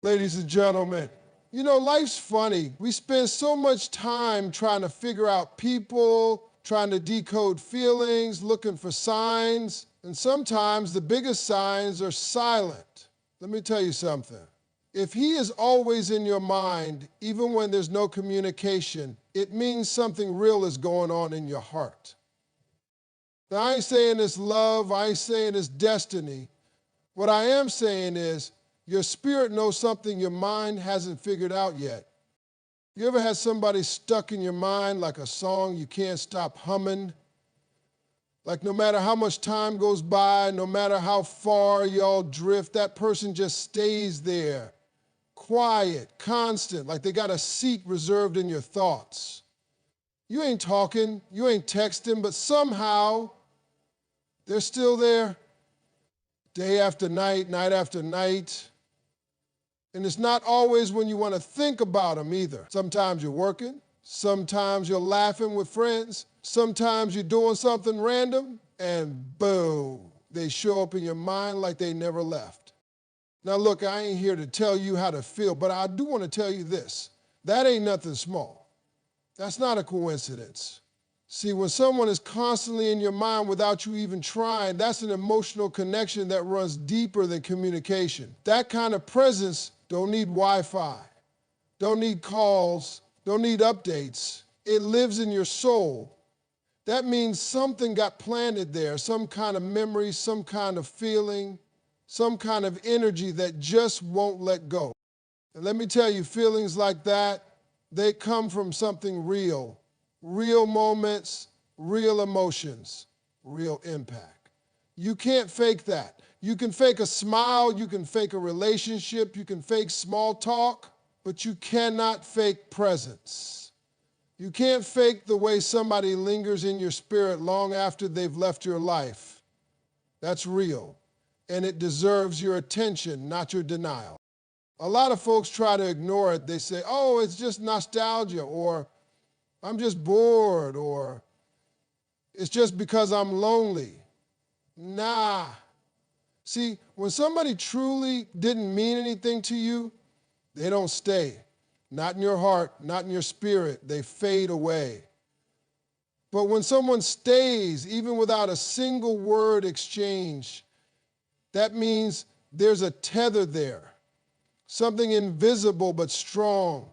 Ladies and gentlemen, you know, life's funny. We spend so much time trying to figure out people, trying to decode feelings, looking for signs, and sometimes the biggest signs are silent. Let me tell you something. If he is always in your mind, even when there's no communication, it means something real is going on in your heart. Now, I ain't saying it's love, I ain't saying it's destiny. What I am saying is, your spirit knows something your mind hasn't figured out yet. You ever had somebody stuck in your mind like a song you can't stop humming? Like no matter how much time goes by, no matter how far y'all drift, that person just stays there, quiet, constant, like they got a seat reserved in your thoughts. You ain't talking, you ain't texting, but somehow they're still there, day after night, night after night. And it's not always when you want to think about them either. Sometimes you're working, sometimes you're laughing with friends, sometimes you're doing something random, and boom, they show up in your mind like they never left. Now look, I ain't here to tell you how to feel, but I do want to tell you this. That ain't nothing small. That's not a coincidence. See, when someone is constantly in your mind without you even trying, that's an emotional connection that runs deeper than communication. That kind of presence don't need Wi-Fi, don't need calls, don't need updates. It lives in your soul. That means something got planted there, some kind of memory, some kind of feeling, some kind of energy that just won't let go. And let me tell you, feelings like that, they come from something real. Real moments, real emotions, real impact. You can't fake that. You can fake a smile, you can fake a relationship, you can fake small talk, but you cannot fake presence. You can't fake the way somebody lingers in your spirit long after they've left your life. That's real, and it deserves your attention, not your denial. A lot of folks try to ignore it. They say, oh, it's just nostalgia, or I'm just bored, or it's just because I'm lonely. Nah. See, when somebody truly didn't mean anything to you, they don't stay. Not in your heart, not in your spirit. They fade away. But when someone stays, even without a single word exchange, that means there's a tether there, something invisible but strong,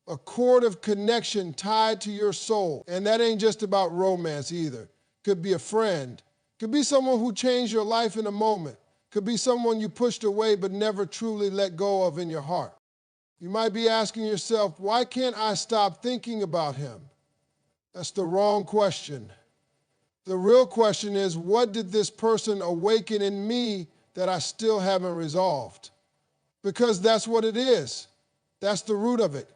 a cord of connection tied to your soul. And that ain't just about romance either. Could be a friend. Could be someone who changed your life in a moment. Could be someone you pushed away but never truly let go of in your heart. You might be asking yourself, why can't I stop thinking about him? That's the wrong question. The real question is, what did this person awaken in me that I still haven't resolved? Because that's what it is. That's the root of it.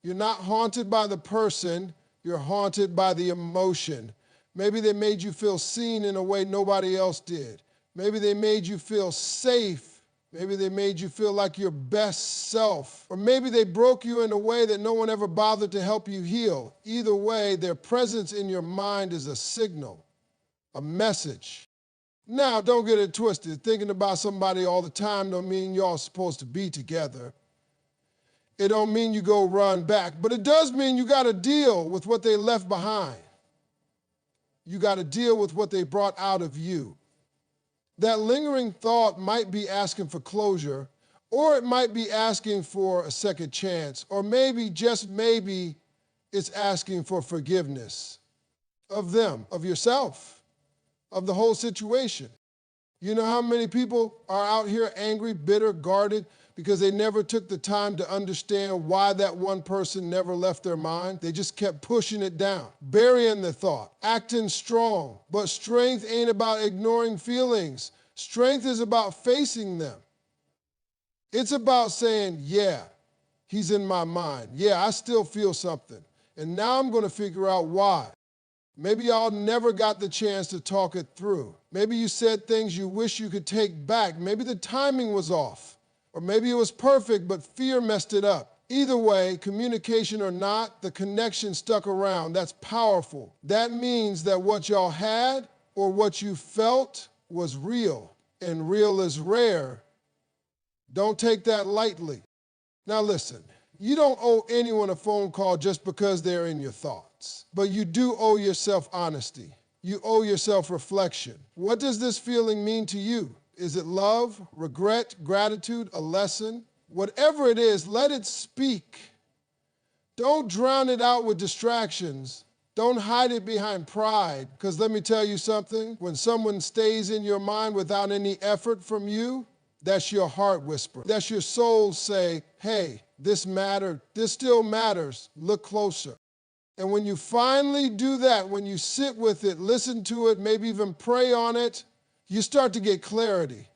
You're not haunted by the person, you're haunted by the emotion. Maybe they made you feel seen in a way nobody else did. Maybe they made you feel safe. Maybe they made you feel like your best self. Or maybe they broke you in a way that no one ever bothered to help you heal. Either way, their presence in your mind is a signal, a message. Now, don't get it twisted. Thinking about somebody all the time don't mean y'all supposed to be together. It don't mean you go run back, but it does mean you got to deal with what they left behind. You got to deal with what they brought out of you. That lingering thought might be asking for closure, or it might be asking for a second chance, or maybe, just maybe, it's asking for forgiveness of them, of yourself, of the whole situation. You know how many people are out here angry, bitter, guarded, because they never took the time to understand why that one person never left their mind? They just kept pushing it down, burying the thought, acting strong. But strength ain't about ignoring feelings. Strength is about facing them. It's about saying, yeah, he's in my mind. Yeah, I still feel something. And now I'm going to figure out why. Maybe y'all never got the chance to talk it through. Maybe you said things you wish you could take back. Maybe the timing was off. Or maybe it was perfect, but fear messed it up. Either way, communication or not, the connection stuck around. That's powerful. That means that what y'all had or what you felt was real. And real is rare, Don't take that lightly. Now listen, you don't owe anyone a phone call just because they're in your thoughts, but you do owe yourself honesty. You owe yourself reflection. What does this feeling mean to you? Is it love, regret, gratitude, a lesson? Whatever it is, let it speak. Don't drown it out with distractions. Don't hide it behind pride, because let me tell you something, when someone stays in your mind without any effort from you, that's your heart whisper. That's your soul say, hey, this mattered, this still matters, look closer. And when you finally do that, when you sit with it, listen to it, maybe even pray on it, you start to get clarity.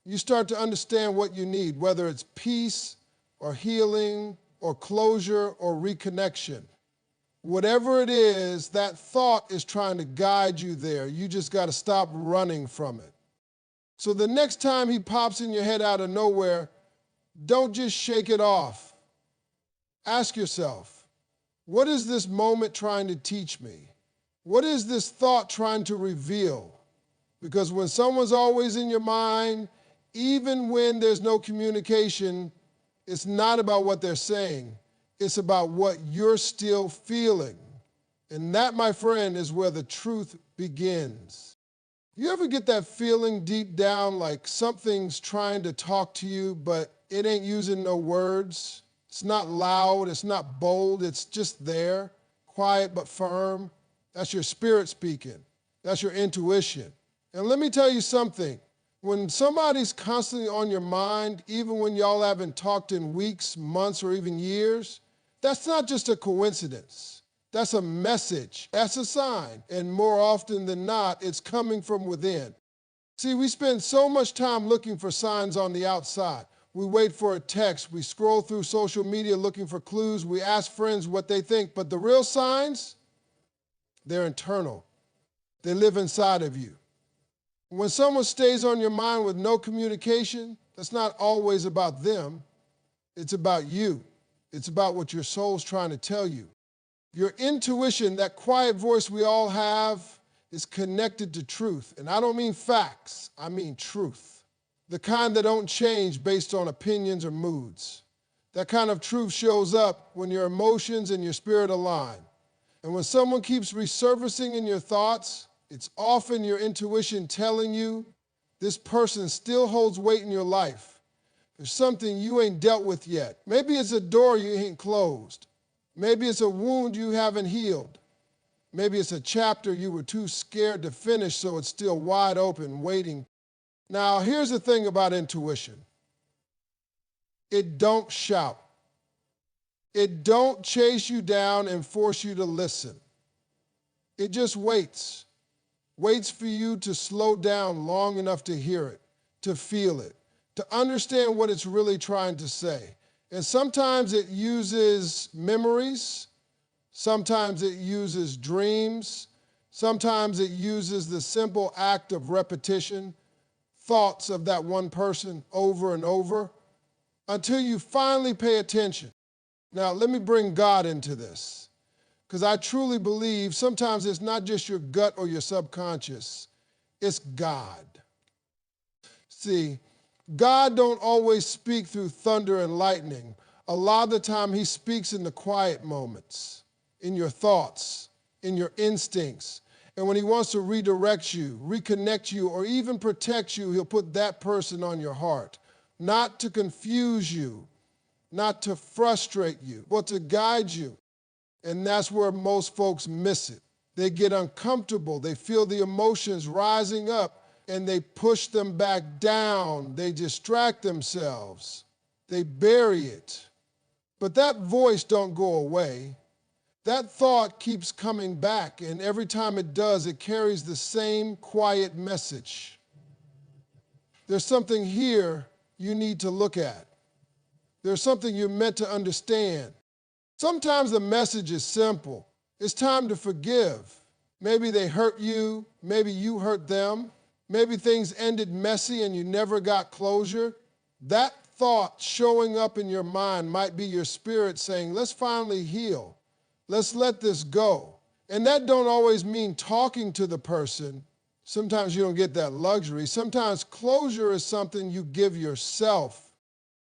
You start to understand what you need, whether it's peace or healing or closure or reconnection. Whatever it is, that thought is trying to guide you there. You just got to stop running from it. So the next time he pops in your head out of nowhere, don't just shake it off. Ask yourself, what is this moment trying to teach me? What is this thought trying to reveal? Because when someone's always in your mind, even when there's no communication, it's not about what they're saying. It's about what you're still feeling. And that, my friend, is where the truth begins. You ever get that feeling deep down like something's trying to talk to you, but it ain't using no words? It's not loud, it's not bold, it's just there, quiet but firm. That's your spirit speaking. That's your intuition. And let me tell you something. When somebody's constantly on your mind, even when y'all haven't talked in weeks, months, or even years, that's not just a coincidence. That's a message. That's a sign. And more often than not, it's coming from within. See, we spend so much time looking for signs on the outside. We wait for a text. We scroll through social media looking for clues. We ask friends what they think. But the real signs, they're internal. They live inside of you. When someone stays on your mind with no communication, that's not always about them. It's about you. It's about what your soul's trying to tell you. Your intuition, that quiet voice we all have, is connected to truth. And I don't mean facts, I mean truth. The kind that don't change based on opinions or moods. That kind of truth shows up when your emotions and your spirit align. And when someone keeps resurfacing in your thoughts, it's often your intuition telling you this person still holds weight in your life. There's something you ain't dealt with yet. Maybe it's a door you ain't closed. Maybe it's a wound you haven't healed. Maybe it's a chapter you were too scared to finish, so it's still wide open, waiting. Now, here's the thing about intuition. It don't shout. It don't chase you down and force you to listen. It just waits. Waits for you to slow down long enough to hear it, to feel it, to understand what it's really trying to say. And sometimes it uses memories, sometimes it uses dreams, sometimes it uses the simple act of repetition, thoughts of that one person over and over, until you finally pay attention. Now, let me bring God into this. Because I truly believe sometimes it's not just your gut or your subconscious, it's God. See, God don't always speak through thunder and lightning. A lot of the time he speaks in the quiet moments, in your thoughts, in your instincts. And when he wants to redirect you, reconnect you, or even protect you, he'll put that person on your heart. Not to confuse you, not to frustrate you, but to guide you. And that's where most folks miss it. They get uncomfortable. They feel the emotions rising up and they push them back down. They distract themselves. They bury it. But that voice don't go away. That thought keeps coming back, and every time it does, it carries the same quiet message. There's something here you need to look at. There's something you're meant to understand. Sometimes the message is simple. It's time to forgive. Maybe they hurt you. Maybe you hurt them. Maybe things ended messy and you never got closure. That thought showing up in your mind might be your spirit saying, let's finally heal. Let's let this go. And that don't always mean talking to the person. Sometimes you don't get that luxury. Sometimes closure is something you give yourself.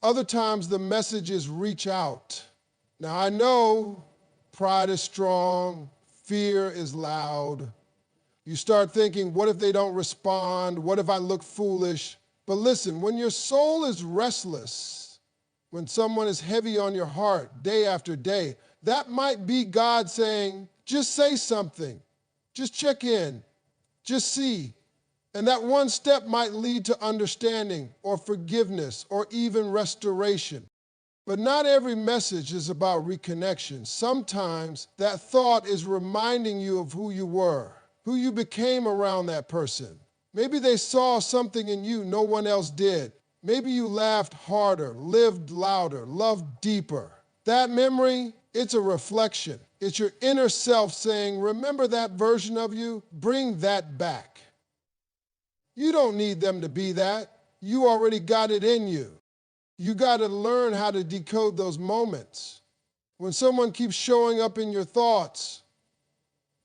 Other times the message is reach out. Now I know pride is strong, fear is loud. You start thinking, what if they don't respond? What if I look foolish? But listen, when your soul is restless, when someone is heavy on your heart day after day, that might be God saying, just say something, just check in, just see. And that one step might lead to understanding or forgiveness or even restoration. But not every message is about reconnection. Sometimes that thought is reminding you of who you were, who you became around that person. Maybe they saw something in you no one else did. Maybe you laughed harder, lived louder, loved deeper. That memory, it's a reflection. It's your inner self saying, remember that version of you? Bring that back. You don't need them to be that. You already got it in you. You got to learn how to decode those moments. When someone keeps showing up in your thoughts,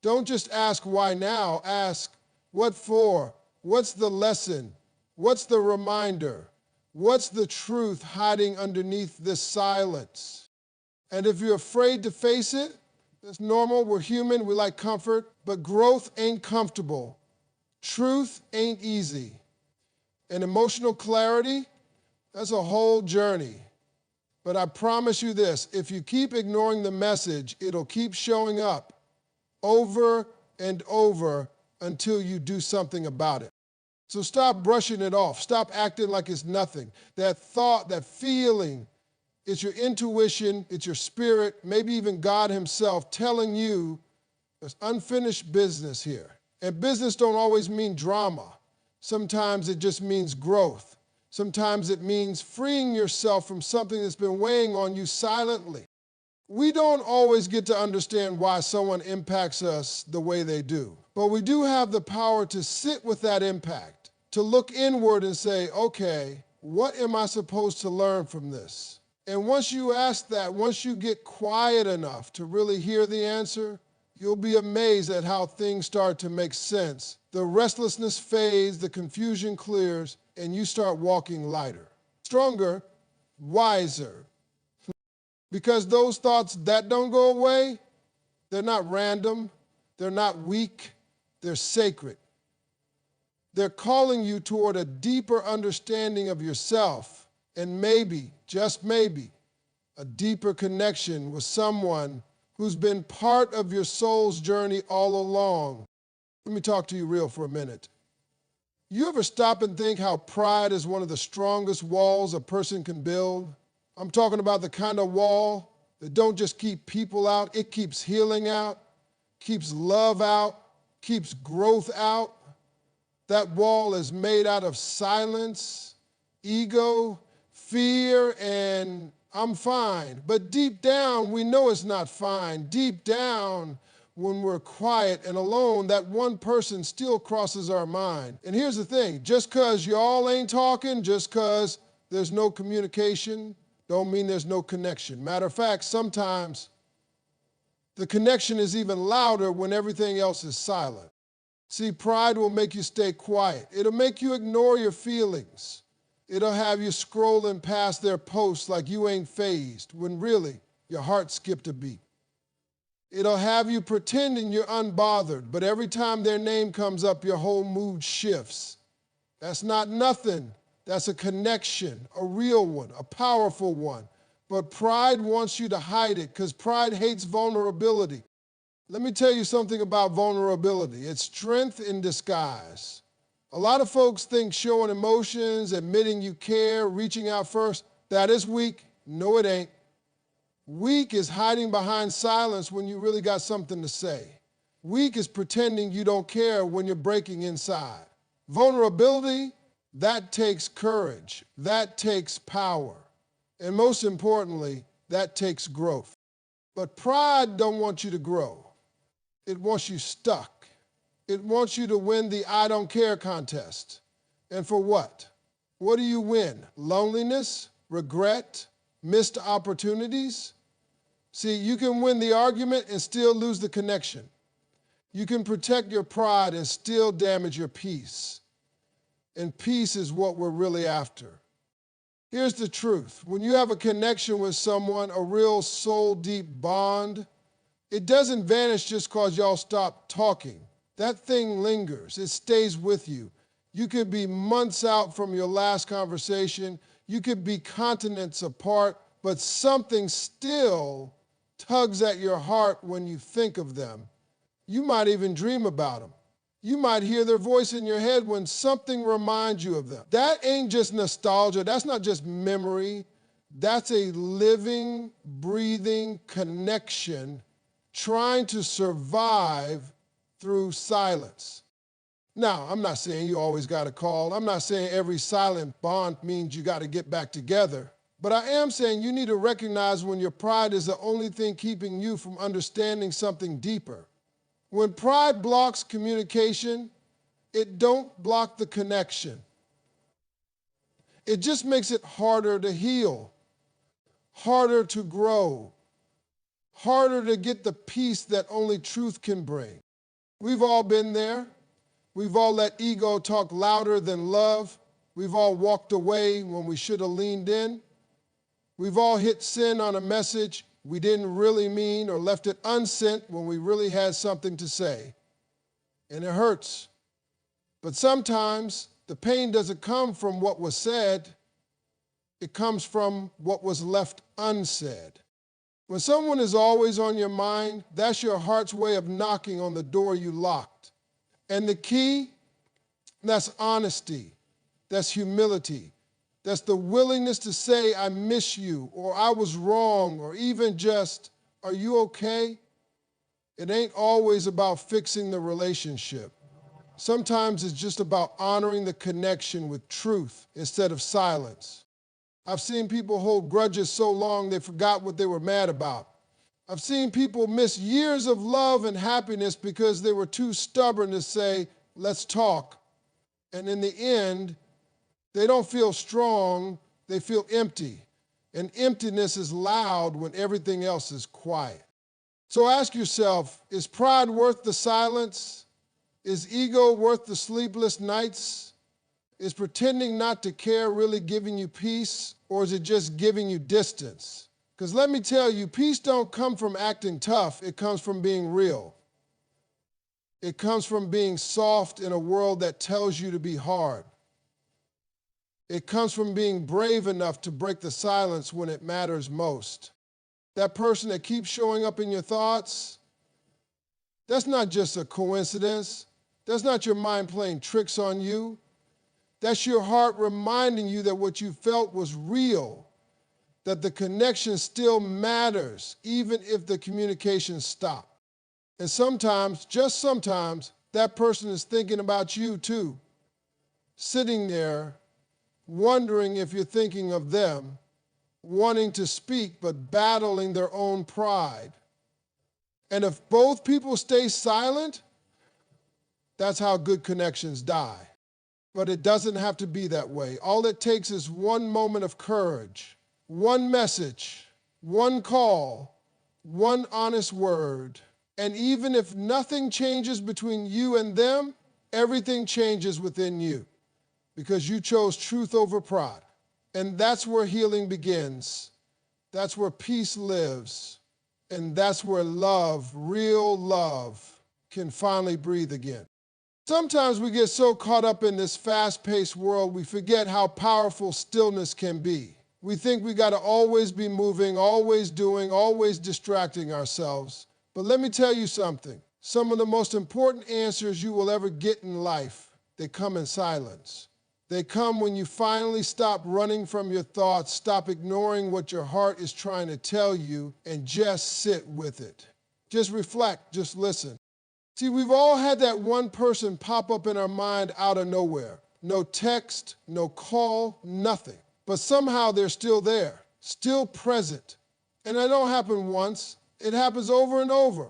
don't just ask why now. Ask what for? What's the lesson? What's the reminder? What's the truth hiding underneath this silence? And if you're afraid to face it, that's normal. We're human. We like comfort. But growth ain't comfortable. Truth ain't easy. And emotional clarity, that's a whole journey. But I promise you this, if you keep ignoring the message, it'll keep showing up over and over until you do something about it. So stop brushing it off. Stop acting like it's nothing. That thought, that feeling, it's your intuition, it's your spirit, maybe even God himself telling you there's unfinished business here. And business don't always mean drama. Sometimes it just means growth. Sometimes it means freeing yourself from something that's been weighing on you silently. We don't always get to understand why someone impacts us the way they do. But we do have the power to sit with that impact, to look inward and say, okay, what am I supposed to learn from this? And once you ask that, once you get quiet enough to really hear the answer, you'll be amazed at how things start to make sense. The restlessness fades, the confusion clears, and you start walking lighter, stronger, wiser. Because those thoughts that don't go away, they're not random, they're not weak, they're sacred. They're calling you toward a deeper understanding of yourself, and maybe, just maybe, a deeper connection with someone who's been part of your soul's journey all along. Let me talk to you real for a minute. You ever stop and think how pride is one of the strongest walls a person can build? I'm talking about the kind of wall that don't just keep people out, it keeps healing out, keeps love out, keeps growth out. That wall is made out of silence, ego, fear, and I'm fine. But deep down, we know it's not fine. Deep down, when we're quiet and alone, that one person still crosses our mind. And here's the thing, just because y'all ain't talking, just because there's no communication, don't mean there's no connection. Matter of fact, sometimes the connection is even louder when everything else is silent. See, pride will make you stay quiet. It'll make you ignore your feelings. It'll have you scrolling past their posts like you ain't fazed, when really your heart skipped a beat. It'll have you pretending you're unbothered, but every time their name comes up, your whole mood shifts. That's not nothing. That's a connection, a real one, a powerful one. But pride wants you to hide it because pride hates vulnerability. Let me tell you something about vulnerability. It's strength in disguise. A lot of folks think showing emotions, admitting you care, reaching out first, that is weak. No, it ain't. Weak is hiding behind silence when you really got something to say. Weak is pretending you don't care when you're breaking inside. Vulnerability, that takes courage. That takes power. And most importantly, that takes growth. But pride don't want you to grow. It wants you stuck. It wants you to win the I don't care contest. And for what? What do you win? Loneliness? Regret? Missed opportunities? See, you can win the argument and still lose the connection. You can protect your pride and still damage your peace. And peace is what we're really after. Here's the truth. When you have a connection with someone, a real soul-deep bond, it doesn't vanish just because y'all stop talking. That thing lingers. It stays with you. You could be months out from your last conversation. You could be continents apart, but something still tugs at your heart when you think of them. You might even dream about them. You might hear their voice in your head when something reminds you of them. That ain't just nostalgia. That's not just memory. That's a living, breathing connection trying to survive through silence. Now, I'm not saying you always got to call. I'm not saying every silent bond means you got to get back together. But I am saying you need to recognize when your pride is the only thing keeping you from understanding something deeper. When pride blocks communication, it don't block the connection. It just makes it harder to heal, harder to grow, harder to get the peace that only truth can bring. We've all been there. We've all let ego talk louder than love. We've all walked away when we should have leaned in. We've all hit send on a message we didn't really mean or left it unsent when we really had something to say. And it hurts. But sometimes the pain doesn't come from what was said. It comes from what was left unsaid. When someone is always on your mind, that's your heart's way of knocking on the door you locked. And the key, that's honesty, that's humility, that's the willingness to say, I miss you, or I was wrong, or even just, are you okay? It ain't always about fixing the relationship. Sometimes it's just about honoring the connection with truth instead of silence. I've seen people hold grudges so long they forgot what they were mad about. I've seen people miss years of love and happiness because they were too stubborn to say, let's talk. And in the end, they don't feel strong, they feel empty. And emptiness is loud when everything else is quiet. So ask yourself, is pride worth the silence? Is ego worth the sleepless nights? Is pretending not to care really giving you peace, or is it just giving you distance? Because let me tell you, peace don't come from acting tough, it comes from being real. It comes from being soft in a world that tells you to be hard. It comes from being brave enough to break the silence when it matters most. That person that keeps showing up in your thoughts, that's not just a coincidence. That's not your mind playing tricks on you. That's your heart reminding you that what you felt was real, that the connection still matters, even if the communication stopped. And sometimes, just sometimes, that person is thinking about you too, sitting there, wondering if you're thinking of them, wanting to speak but battling their own pride. And if both people stay silent, that's how good connections die. But it doesn't have to be that way. All it takes is one moment of courage, one message, one call, one honest word. And even if nothing changes between you and them, everything changes within you because you chose truth over pride. And that's where healing begins. That's where peace lives. And that's where love, real love, can finally breathe again. Sometimes we get so caught up in this fast-paced world, we forget how powerful stillness can be. We think we got to always be moving, always doing, always distracting ourselves. But let me tell you something. Some of the most important answers you will ever get in life, they come in silence. They come when you finally stop running from your thoughts, stop ignoring what your heart is trying to tell you, and just sit with it. Just reflect, just listen. See, we've all had that one person pop up in our mind out of nowhere. No text, no call, nothing. But somehow they're still there, still present. And that don't happen once. It happens over and over.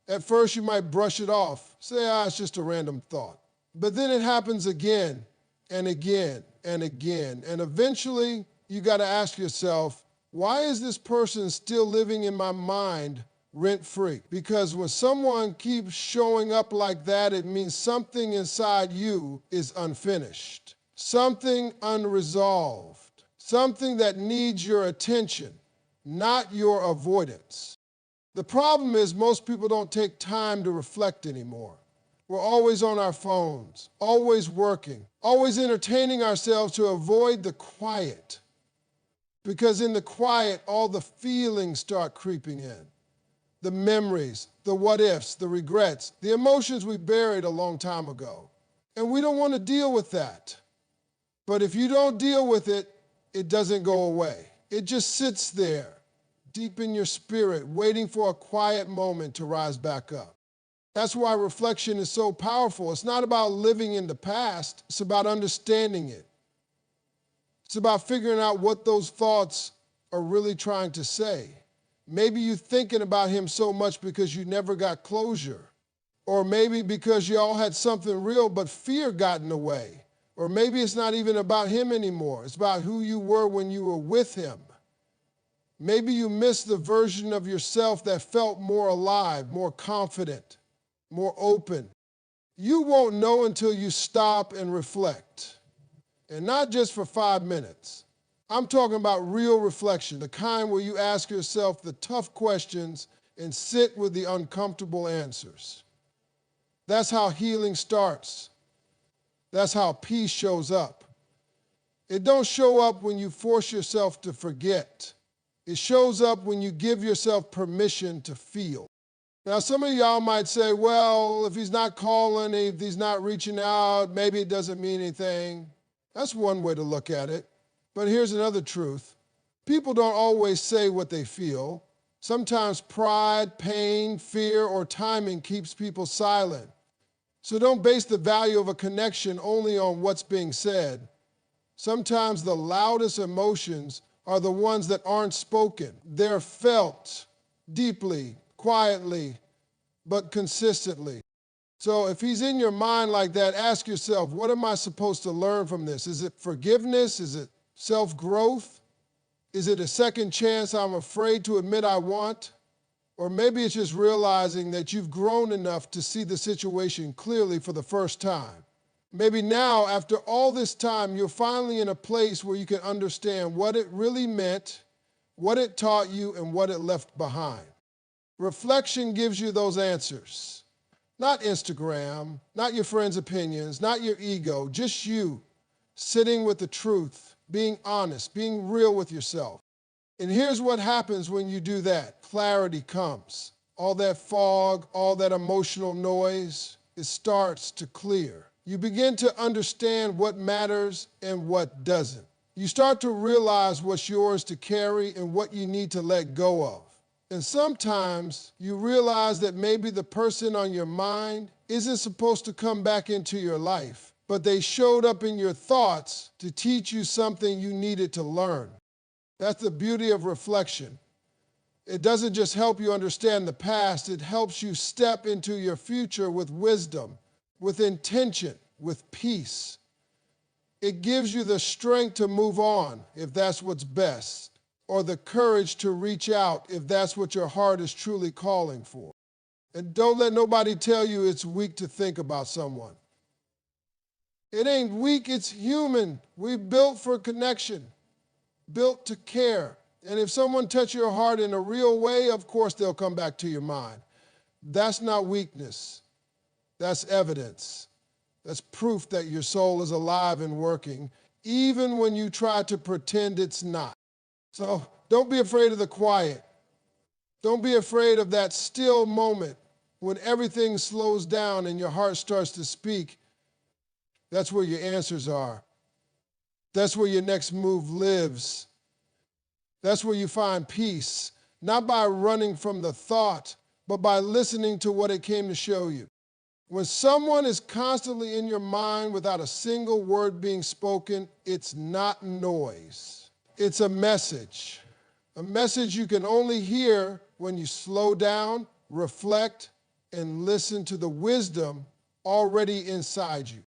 At first you might brush it off, say, it's just a random thought. But then it happens again and again and again. And eventually you got to ask yourself, why is this person still living in my mind rent-free? Because when someone keeps showing up like that, it means something inside you is unfinished, something unresolved, something that needs your attention, not your avoidance. The problem is most people don't take time to reflect anymore. We're always on our phones, always working, always entertaining ourselves to avoid the quiet. Because in the quiet, all the feelings start creeping in. The memories, the what ifs, the regrets, the emotions we buried a long time ago. And we don't want to deal with that. But if you don't deal with it, it doesn't go away. It just sits there, deep in your spirit, waiting for a quiet moment to rise back up. That's why reflection is so powerful. It's not about living in the past, it's about understanding it. It's about figuring out what those thoughts are really trying to say. Maybe you're thinking about him so much because you never got closure. Or maybe because you all had something real but fear got in the way. Or maybe it's not even about him anymore. It's about who you were when you were with him. Maybe you missed the version of yourself that felt more alive, more confident, more open. You won't know until you stop and reflect. And not just for 5 minutes. I'm talking about real reflection, the kind where you ask yourself the tough questions and sit with the uncomfortable answers. That's how healing starts. That's how peace shows up. It don't show up when you force yourself to forget. It shows up when you give yourself permission to feel. Now, some of y'all might say, well, if he's not calling, if he's not reaching out, maybe it doesn't mean anything. That's one way to look at it. But here's another truth. People don't always say what they feel. Sometimes pride, pain, fear, or timing keeps people silent. So don't base the value of a connection only on what's being said. Sometimes the loudest emotions are the ones that aren't spoken. They're felt deeply, quietly, but consistently. So if he's in your mind like that, ask yourself, what am I supposed to learn from this? Is it forgiveness? Is it self-growth? Is it a second chance I'm afraid to admit I want? Or maybe it's just realizing that you've grown enough to see the situation clearly for the first time. Maybe now, after all this time, you're finally in a place where you can understand what it really meant, what it taught you, and what it left behind. Reflection gives you those answers. Not Instagram, not your friends' opinions, not your ego, just you sitting with the truth, being honest, being real with yourself. And here's what happens when you do that. Clarity comes. All that fog, all that emotional noise, it starts to clear. You begin to understand what matters and what doesn't. You start to realize what's yours to carry and what you need to let go of. And sometimes you realize that maybe the person on your mind isn't supposed to come back into your life, but they showed up in your thoughts to teach you something you needed to learn. That's the beauty of reflection. It doesn't just help you understand the past, it helps you step into your future with wisdom, with intention, with peace. It gives you the strength to move on if that's what's best, or the courage to reach out if that's what your heart is truly calling for. And don't let nobody tell you it's weak to think about someone. It ain't weak, it's human. We're built for connection, built to care. And if someone touches your heart in a real way, of course they'll come back to your mind. That's not weakness. That's evidence. That's proof that your soul is alive and working, even when you try to pretend it's not. So don't be afraid of the quiet. Don't be afraid of that still moment when everything slows down and your heart starts to speak. That's where your answers are. That's where your next move lives. That's where you find peace, not by running from the thought, but by listening to what it came to show you. When someone is constantly in your mind without a single word being spoken, it's not noise. It's a message you can only hear when you slow down, reflect, and listen to the wisdom already inside you.